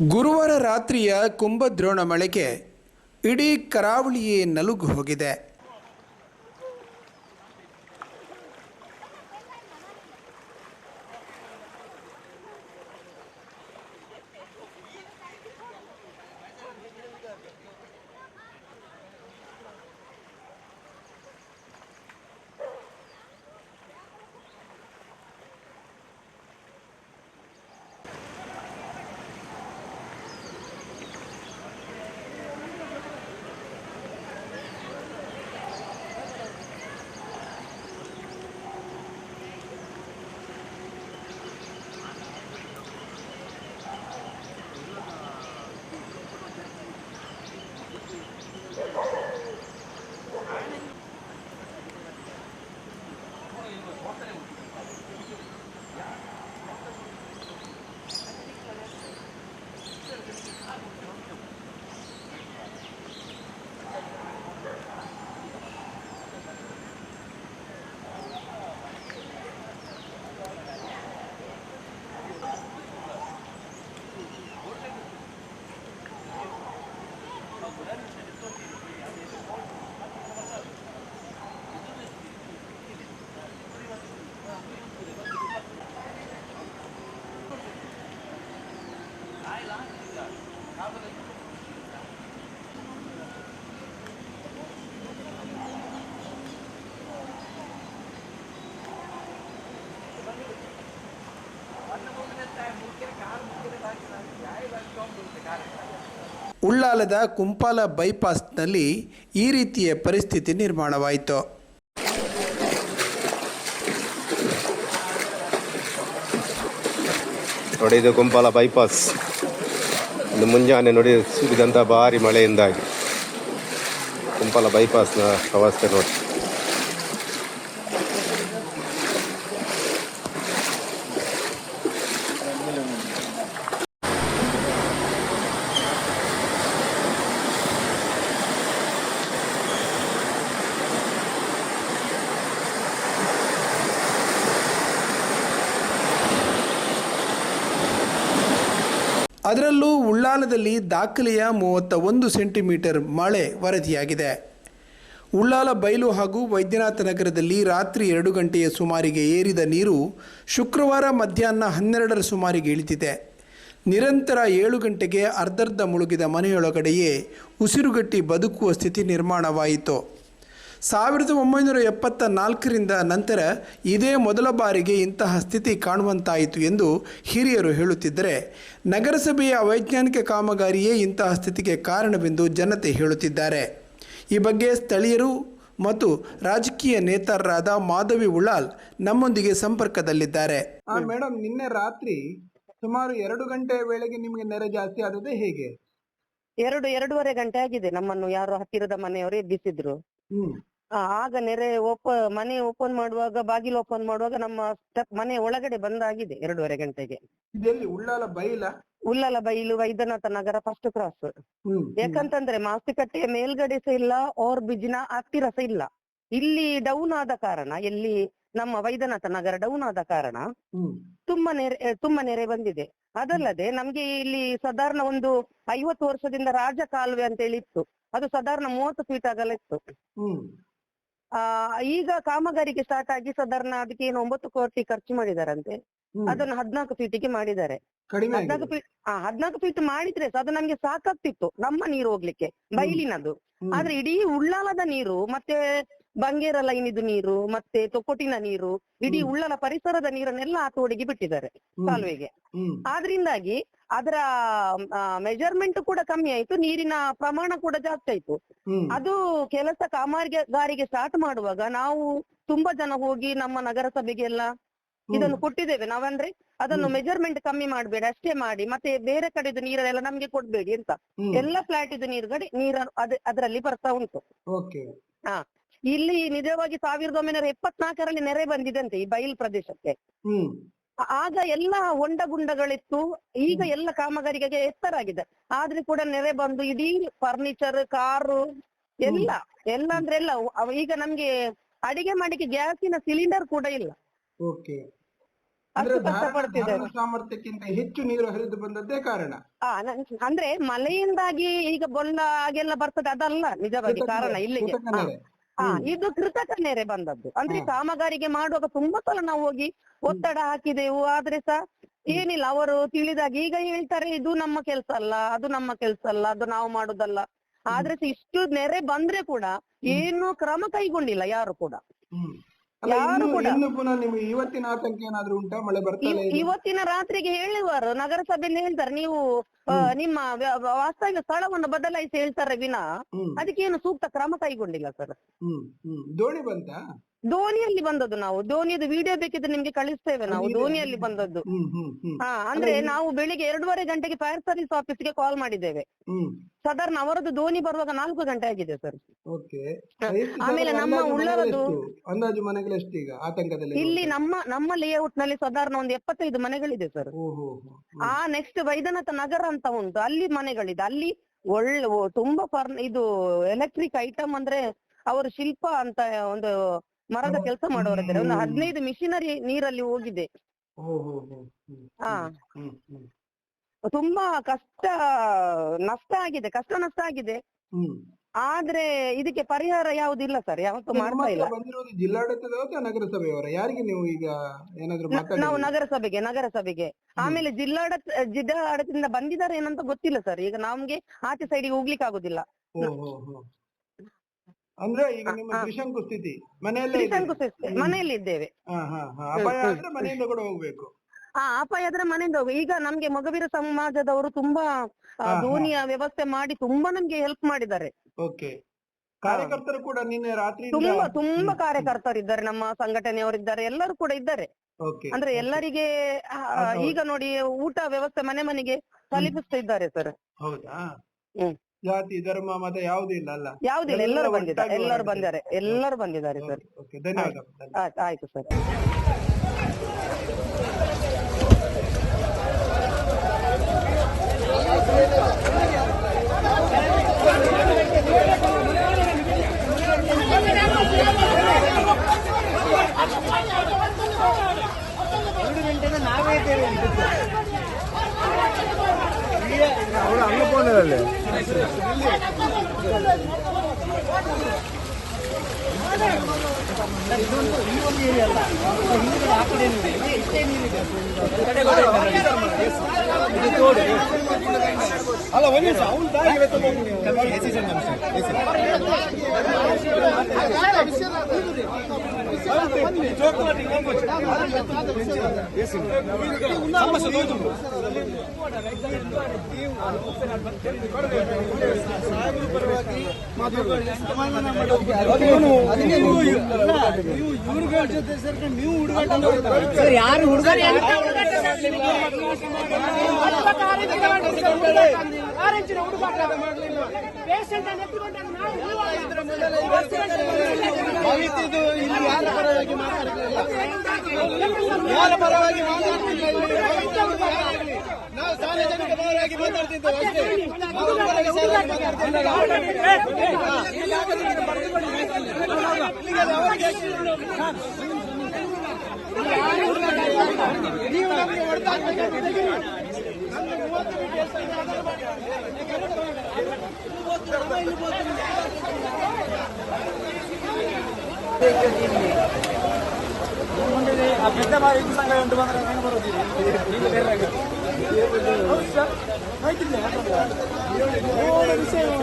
ಗುರುವಾರ ರಾತ್ರಿಯ ಕುಂಭದ್ರೋಣ ಮಳೆಗೆ ಇಡೀ ಕರಾವಳಿಯೇ ನಲುಗು ಹೋಗಿದೆ. ಉಳ್ಳಾಲದ ಕುಂಪಾಲ ಬೈಪಾಸ್ನಲ್ಲಿ ಈ ರೀತಿಯ ಪರಿಸ್ಥಿತಿ ನಿರ್ಮಾಣವಾಯಿತು. ನೋಡಿ, ಇದು ಕುಂಪಾಲ ಬೈಪಾಸ್. ಇನ್ನು ಮುಂಜಾನೆ ನೋಡಿ ಸುರಿದಂಥ ಭಾರಿ ಮಳೆಯಿಂದಾಗಿ ಕುಂಪಾಲ ಬೈಪಾಸ್ನ ಅವಸ್ಥೆ ನೋಡಿ. ಅದರಲ್ಲೂ ಉಳ್ಳಾಲದಲ್ಲಿ ದಾಖಲೆಯ 31 ಸೆಂಟಿಮೀಟರ್ ಮಳೆ ವರದಿಯಾಗಿದೆ. ಉಳ್ಳಾಲ ಬೈಲು ಹಾಗೂ ವೈದ್ಯನಾಥ ನಗರದಲ್ಲಿ ರಾತ್ರಿ 2 ಗಂಟೆಯ ಸುಮಾರಿಗೆ ಏರಿದ ನೀರು ಶುಕ್ರವಾರ ಮಧ್ಯಾಹ್ನ 12ರ ಸುಮಾರಿಗೆ ಇಳಿದಿದೆ. ನಿರಂತರ 7 ಗಂಟೆಗೆ ಅರ್ಧರ್ಧ ಮುಳುಗಿದ ಮನೆಯೊಳಗಡೆಯೇ ಉಸಿರುಗಟ್ಟಿ ಬದುಕುವ ಸ್ಥಿತಿ ನಿರ್ಮಾಣವಾಯಿತು. 1974ರಿಂದ ನಂತರ ಇದೇ ಮೊದಲ ಬಾರಿಗೆ ಇಂತಹ ಸ್ಥಿತಿ ಕಾಣುವಂತಾಯಿತು ಎಂದು ಹಿರಿಯರು ಹೇಳುತ್ತಿದ್ದರೆ, ನಗರಸಭೆಯ ಅವೈಜ್ಞಾನಿಕ ಕಾಮಗಾರಿಯೇ ಇಂತಹ ಸ್ಥಿತಿಗೆ ಕಾರಣವೆಂದು ಜನತೆ ಹೇಳುತ್ತಿದ್ದಾರೆ. ಈ ಬಗ್ಗೆ ಸ್ಥಳೀಯರು ಮತ್ತು ರಾಜಕೀಯ ನೇತಾರರಾದ ಮಾಧವಿ ಉಳ್ಳಾಲ್ ನಮ್ಮೊಂದಿಗೆ ಸಂಪರ್ಕದಲ್ಲಿದ್ದಾರೆ. ಮೇಡಮ್, ನಿನ್ನೆ ರಾತ್ರಿ ಸುಮಾರು 2 ಗಂಟೆಯ ವೇಳೆಗೆ ನಿಮಗೆ ನೆರೆ ಜಾಸ್ತಿ ಆದದ್ದು ಹೇಗೆ? 2-2.5 ಗಂಟೆ ಆಗಿದೆ. ನಮ್ಮನ್ನು ಯಾರು ಹತ್ತಿರದ ಮನೆಯವರು ಎಬ್ಬಿಸಿದ್ರು. ಆಗ ನೆರೆ ಮನೆ ಓಪನ್ ಮಾಡುವಾಗ, ಬಾಗಿಲು ಓಪನ್ ಮಾಡುವಾಗ ನಮ್ಮ ಮನೆ ಒಳಗಡೆ ಬಂದಾಗಿದೆ 2.5 ಗಂಟೆಗೆ. ಇದೆಲ್ಲಿ? ಉಳ್ಳಾಲ ಬೈಲ? ಉಳ್ಳಾಲ ಬೈಲು, ವೈದ್ಯನಾಥ ನಗರ, ಫಸ್ಟ್ ಕ್ರಾಸ್. ಯಾಕಂತಂದ್ರೆ ಮಾಸ್ತಿಕಟ್ಟೆಯ ಮೇಲ್ಗಡೆ ಸಹ ಇಲ್ಲ, ಓರ್ ಬಿಜಿನ ಹತ್ತಿರ ಸಹ ಇಲ್ಲ. ಇಲ್ಲಿ ಡೌನ್ ಆದ ಕಾರಣ, ಎಲ್ಲಿ ನಮ್ಮ ವೈದ್ಯನಾಥ ನಗರ ಡೌನ್ ಆದ ಕಾರಣ ತುಂಬಾ ನೆರೆ ಬಂದಿದೆ. ಅದಲ್ಲದೆ ನಮ್ಗೆ ಇಲ್ಲಿ ಸಾಧಾರಣ ಒಂದು 50 ವರ್ಷದಿಂದ ರಾಜ ಕಾಲುವೆ ಅಂತ ಹೇಳಿ ಇತ್ತು. ಅದು ಸಾಧಾರಣ 30 ಫೀಟ್ ಅಗಲ ಇತ್ತು. ಈಗ ಕಾಮಗಾರಿಗೆ ಸ್ಟಾರ್ಟ್ ಆಗಿ ಸಾಧಾರಣ ಅದಕ್ಕೆ 9 ಕೋಟಿ ಖರ್ಚು ಮಾಡಿದಾರಂತೆ. ಅದನ್ನು 14 ಫೀಟಿಗೆ ಮಾಡಿದ್ದಾರೆ. 14 ಫೀಟ್ ಮಾಡಿದ್ರೆ ಅದು ನಮ್ಗೆ ಸಾಕಾಗ್ತಿತ್ತು ನಮ್ಮ ನೀರು ಹೋಗ್ಲಿಕ್ಕೆ, ಬೈಲಿನದು. ಆದ್ರೆ ಇಡೀ ಉಳ್ಳಾಲದ ನೀರು, ಮತ್ತೆ ಬಂಗೇರ ಲೈನಿದು ನೀರು, ಮತ್ತೆ ತೊಕ್ಕೊಟ್ಟಿನ ನೀರು, ಇಡೀ ಉಳ್ಳಾಲ ಪರಿಸರದ ನೀರನ್ನೆಲ್ಲ ಆ ತೋಡಿಗೆ ಬಿಟ್ಟಿದ್ದಾರೆ ಕಾಲುವೆಗೆ. ಆದ್ರಿಂದಾಗಿ ಅದರ ಮೆಜರ್ಮೆಂಟ್ ಕೂಡ ಕಮ್ಮಿ ಆಯ್ತು, ನೀರಿನ ಪ್ರಮಾಣ ಕೂಡ ಜಾಸ್ತಿ ಆಯ್ತು. ಅದು ಕೆಲಸ ಕಾಮಗಾರಿಗೆ ಸ್ಟಾರ್ಟ್ ಮಾಡುವಾಗ ನಾವು ತುಂಬಾ ಜನ ಹೋಗಿ ನಮ್ಮ ನಗರಸಭೆಗೆ ಎಲ್ಲ ಇದನ್ನು ಕೊಟ್ಟಿದ್ದೇವೆ. ನಾವಂದ್ರೆ ಅದನ್ನು ಮೆಜರ್ಮೆಂಟ್ ಕಮ್ಮಿ ಮಾಡ್ಬೇಡಿ, ಅಷ್ಟೇ ಮಾಡಿ, ಮತ್ತೆ ಬೇರೆ ಕಡೆದು ನೀರೆಲ್ಲ ನಮ್ಗೆ ಕೊಡ್ಬೇಡಿ ಅಂತ. ಎಲ್ಲ ಫ್ಲಾಟ್ ಇದು ನೀರು ಅದರಲ್ಲಿ ಬರ್ತಾ ಉಂಟು. ಇಲ್ಲಿ ನಿಜವಾಗಿ 1974ರಲ್ಲಿ ನೆರೆ ಬಂದಿದಂತೆ ಈ ಬೈಲ್ ಪ್ರದೇಶಕ್ಕೆ. ಆಗ ಎಲ್ಲ ಹೊಂಡ ಗುಂಡಗಳಿತ್ತು. ಈಗ ಎಲ್ಲ ಕಾಮಗಾರಿಗೆ ಎತ್ತರ ಆಗಿದೆ. ಆದ್ರೆ ಕೂಡ ನೆರೆ ಬಂದು ಇಡೀ ಫರ್ನಿಚರ್, ಕಾರು ಎಲ್ಲ ಅಂದ್ರೆ ಎಲ್ಲ. ಈಗ ನಮ್ಗೆ ಅಡಿಗೆ ಮಾಡಿಕೆ ಗ್ಯಾಸಿನ ಸಿಲಿಂಡರ್ ಕೂಡ ಇಲ್ಲ. ಅಷ್ಟು ಕಷ್ಟಪಡ್ತಿದ್ದಾರೆ. ಸಾಮರ್ಥ್ಯಕ್ಕಿಂತ ಹೆಚ್ಚು ನೀರು ಹರಿದು ಬಂದದ್ದೇ ಕಾರಣ. ಅಂದ್ರೆ ಮಳೆಯಿಂದಾಗಿ ಈಗ ಬೊಲ್ಲ ಹಾಗೆಲ್ಲ ಬರ್ತದೆ ಅದಲ್ಲ ನಿಜವಾಗಿ ಕಾರಣ ಇಲ್ಲಿಗೆ. ಇದು ಕೃತಕ ನೆರೆ ಬಂದದ್ದು. ಅಂದ್ರೆ ಕಾಮಗಾರಿಗೆ ಮಾಡುವಾಗ ತುಂಬಾ ಸಲ ನಾವು ಹೋಗಿ ಒತ್ತಡ ಹಾಕಿದೆವು, ಆದ್ರೆ ಸಹ ಏನಿಲ್ಲ. ಅವರು ತಿಳಿದಾಗಿ ಈಗ ಹೇಳ್ತಾರೆ ಇದು ನಮ್ಮ ಕೆಲ್ಸ ಅಲ್ಲ, ಅದು ನಮ್ಮ ಕೆಲ್ಸ ಅಲ್ಲ, ಅದು ನಾವು ಮಾಡುದಲ್ಲ. ಆದ್ರೆ ಇಷ್ಟು ನೆರೆ ಬಂದ್ರೆ ಕೂಡ ಏನು ಕ್ರಮ ಕೈಗೊಂಡಿಲ್ಲ ಯಾರು ಕೂಡ. ಇವತ್ತಿನ ಆತಂಕ ಏನಾದ್ರೂ ಉಂಟಾ? ಮಳೆ ಬರ್ತಾರೆ ಇವತ್ತಿನ ರಾತ್ರಿಗೆ ಹೇಳುವರು ನಗರಸಭೆಯಲ್ಲಿ ಹೇಳ್ತಾರೆ, ನೀವು ನಿಮ್ಮ ವಾಸ್ತವ್ಯ ಸ್ಥಳವನ್ನು ಬದಲಾಯಿಸಿ ಹೇಳ್ತಾರೆ ವಿನಾ ಅದಕ್ಕೇನು ಸೂಕ್ತ ಕ್ರಮ ಕೈಗೊಂಡಿಲ್ಲ ಸರ್. ದೋಣಿ ಬಂತ? ದೋಣಿಯಲ್ಲಿ ಬಂದದ್ದು ನಾವು. ದೋಣಿಯದು ವಿಡಿಯೋ ಬೇಕಿದ್ರೆ ನಿಮ್ಗೆ ಕಳಿಸ್ತೇವೆ ನಾವು. ದೋಣಿಯಲ್ಲಿ ಬಂದದ್ದು. ಅಂದ್ರೆ ನಾವು ಬೆಳಿಗ್ಗೆ 2:30 ಗಂಟೆಗೆ ಫೈರ್ ಸರ್ವಿಸ್ ಆಫೀಸ್ಗೆ ಕಾಲ್ ಮಾಡಿದ್ದೇವೆ. ಸಾಧಾರಣ ಅವರದ್ದು ದೋಣಿ ಬರುವಾಗ 4 ಗಂಟೆ ಆಗಿದೆ ಸರ್. ಆಮೇಲೆ ನಮ್ಮ ಉಳ್ಳರದ್ದು ಅಂದಾಜು ಮನೆಗಳೆಷ್ಟು ಈಗ ಆತಂಕದಲ್ಲಿ? ಇಲ್ಲಿ ನಮ್ಮ ಲೇಔಟ್ ನಲ್ಲಿ ಸಾಧಾರಣ ಒಂದು 75 ಮನೆಗಳಿದೆ ಸರ್. ನೆಕ್ಸ್ಟ್ ವೈದ್ಯನಾಥ ನಗರ ಅಂತ ಉಂಟು, ಅಲ್ಲಿ ಮನೆಗಳಿದೆ. ಅಲ್ಲಿ ತುಂಬಾ ಇದು ಎಲೆಕ್ಟ್ರಿಕ್ ಐಟಮ್ ಅಂದ್ರೆ ಅವರು ಶಿಲ್ಪ ಅಂತ ಒಂದು ಮರದ ಕೆಲಸ ಮಾಡೋರಿದ್ದಾರೆ. ಒಂದು 15 ಮಿಷಿನರಿ ನೀರಲ್ಲಿ ಹೋಗಿದೆ. ತುಂಬಾ ನಷ್ಟ ಆಗಿದೆ. ಆದ್ರೆ ಇದಕ್ಕೆ ಪರಿಹಾರ ಯಾವುದಿಲ್ಲ ಸರ್, ಯಾವತ್ತೂ ಮಾಡ್ತಾ ಇಲ್ಲ. ಜಿಲ್ಲಾಡಳಿತದ ನಗರಸಭೆಯವರ ಯಾರಿಗೆ ನೀವು ಈಗ ಏನಾದ್ರು ನಾವು ನಗರಸಭೆಗೆ ಆಮೇಲೆ ಜಿಲ್ಲಾಡಳಿತದಿಂದ ಬಂದಿದ್ದಾರೆ ಏನಂತ ಗೊತ್ತಿಲ್ಲ ಸರ್. ಈಗ ನಮ್ಗೆ ಆಚೆ ಸೈಡಿಗೆ ಹೋಗ್ಲಿಕ್ಕೆ ಆಗುದಿಲ್ಲ. ಅಂದ್ರೆ ಈಗ ನಿಮ್ಮ ತ್ರಿಶಂಕು ಸ್ಥಿತಿ ಮನೆಯಲ್ಲಿ ಇದ್ದೇವೆ. ಮನೆಯಿಂದ ಕೂಡ ಹೋಗ್ಬೇಕು. ಅಪಾಯ ಆದ್ರೆ ಮನೆಯಿಂದ ಹೋಗು. ಈಗ ನಮ್ಗೆ ಮೊಗವೀರ ಸಮಾಜದವರು ತುಂಬಾ ದೋಣಿಯ ವ್ಯವಸ್ಥೆ ಮಾಡಿ ತುಂಬಾ ನಮ್ಗೆ ಹೆಲ್ಪ್ ಮಾಡಿದ್ದಾರೆ. ಕಾರ್ಯಕರ್ತರು ಕೂಡ ನಿನ್ನೆ ರಾತ್ರಿ ತುಂಬಾ ಕಾರ್ಯಕರ್ತರಿದ್ದಾರೆ, ನಮ್ಮ ಸಂಘಟನೆಯವರಿದ್ದಾರೆ, ಎಲ್ಲರೂ ಕೂಡ ಇದ್ದಾರೆ. ಅಂದ್ರೆ ಎಲ್ಲರಿಗೆ ಈಗ ನೋಡಿ ಊಟ ವ್ಯವಸ್ಥೆ ಮನೆ ಮನೆಗೆ ತಲುಪಿಸ್ತಾ ಇದ್ದಾರೆ ಸರ್. ಹೌದಾ? ಜಾತಿ ಧರ್ಮ ಮತ ಯಾವುದೂ ಇಲ್ಲ ಅಲ್ಲ? ಯಾವುದಿಲ್ಲ, ಎಲ್ಲರೂ ಬಂದಿದ್ದಾರೆ ಸರ್. ಧನ್ಯವಾದ. ಆಯ್ತು ಸರ್. ಅಲ್ಲ ಒಂದು ನಿಮಿಷ ಅವ್ನು ಇವ್ರ ಜೊತೆ ಸೇರ್ಕೊಂಡು ನೀವು ಹುಡುಗಾಟ ಯಾರು ಹುಡುಗಾಟ ಯಾರ ಪರವಾಗಿ ಮಾತಾಡಲಿಲ್ಲ, ಯಾರ ಪರವಾಗಿ ಮಾತಾಡ್ತಿಲ್ಲ. ನಾವು ಸಾರ್ವಜನಿಕ ಪರವಾಗಿ ಮಾತಾಡ್ತಿದ್ದೇವೆ. ನೀವು ನಮಗೆ ಹೊಡೆದಾಗಬೇಕಾಗಿದೆ. పెద్ద మా ఇంటి సంఘం ఎంత మంది విషయం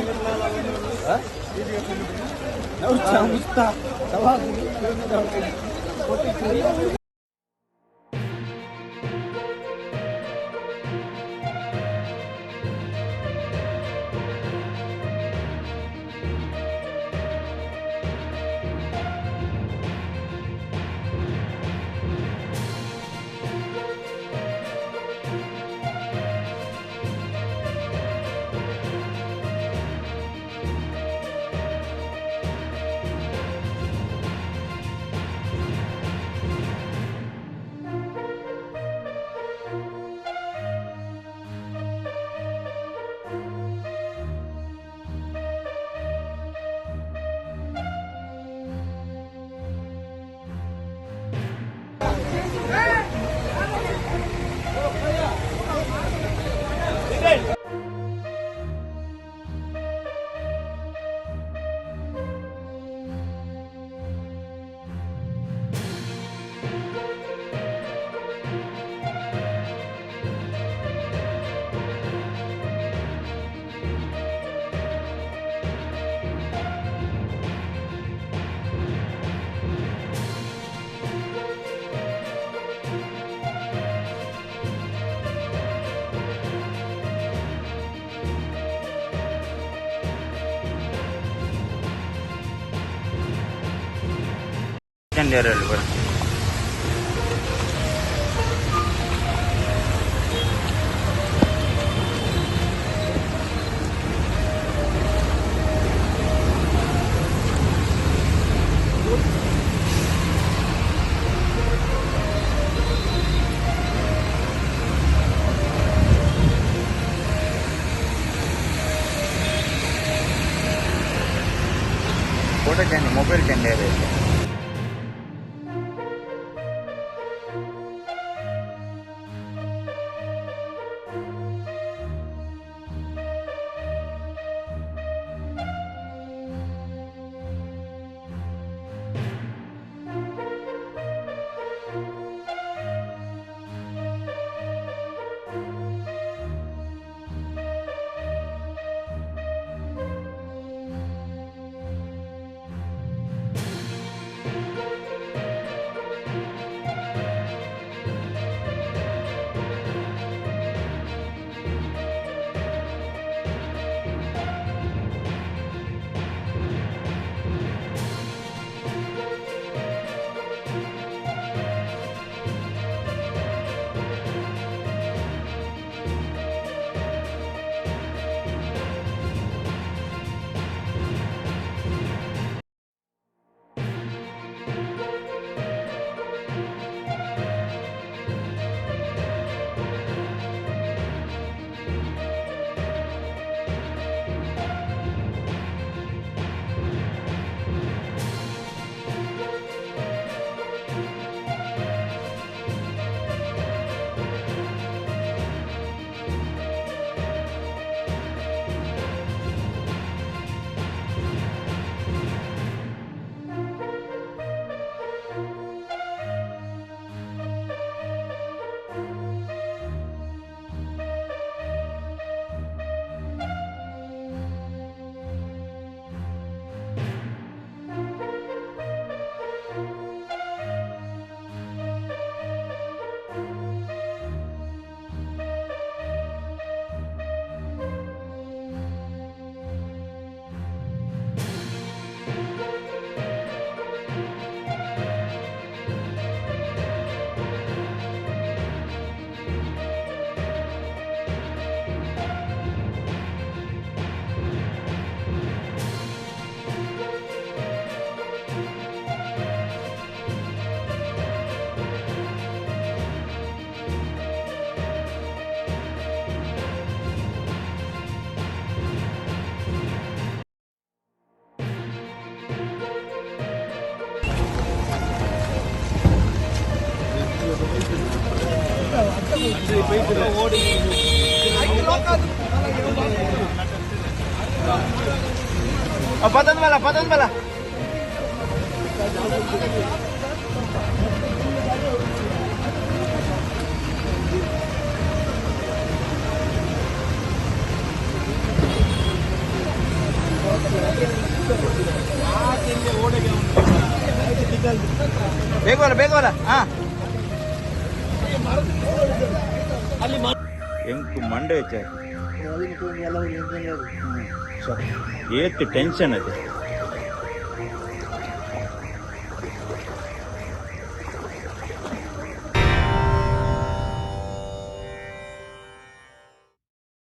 ಚಂದೇರಲ್ಲಿ ಬರುತ್ತೆ. ಫೋಟೋ ಚಂದ ಮೊಬೈಲ್ ಚಂದ ಇರುತ್ತೆ. पतन वाला ಬೇಗ ವಾಲ ಹಾ ಎಂಕು ಮಂಡೆ ಏತ್ ಟೆನ್ಷನ್ ಅದು.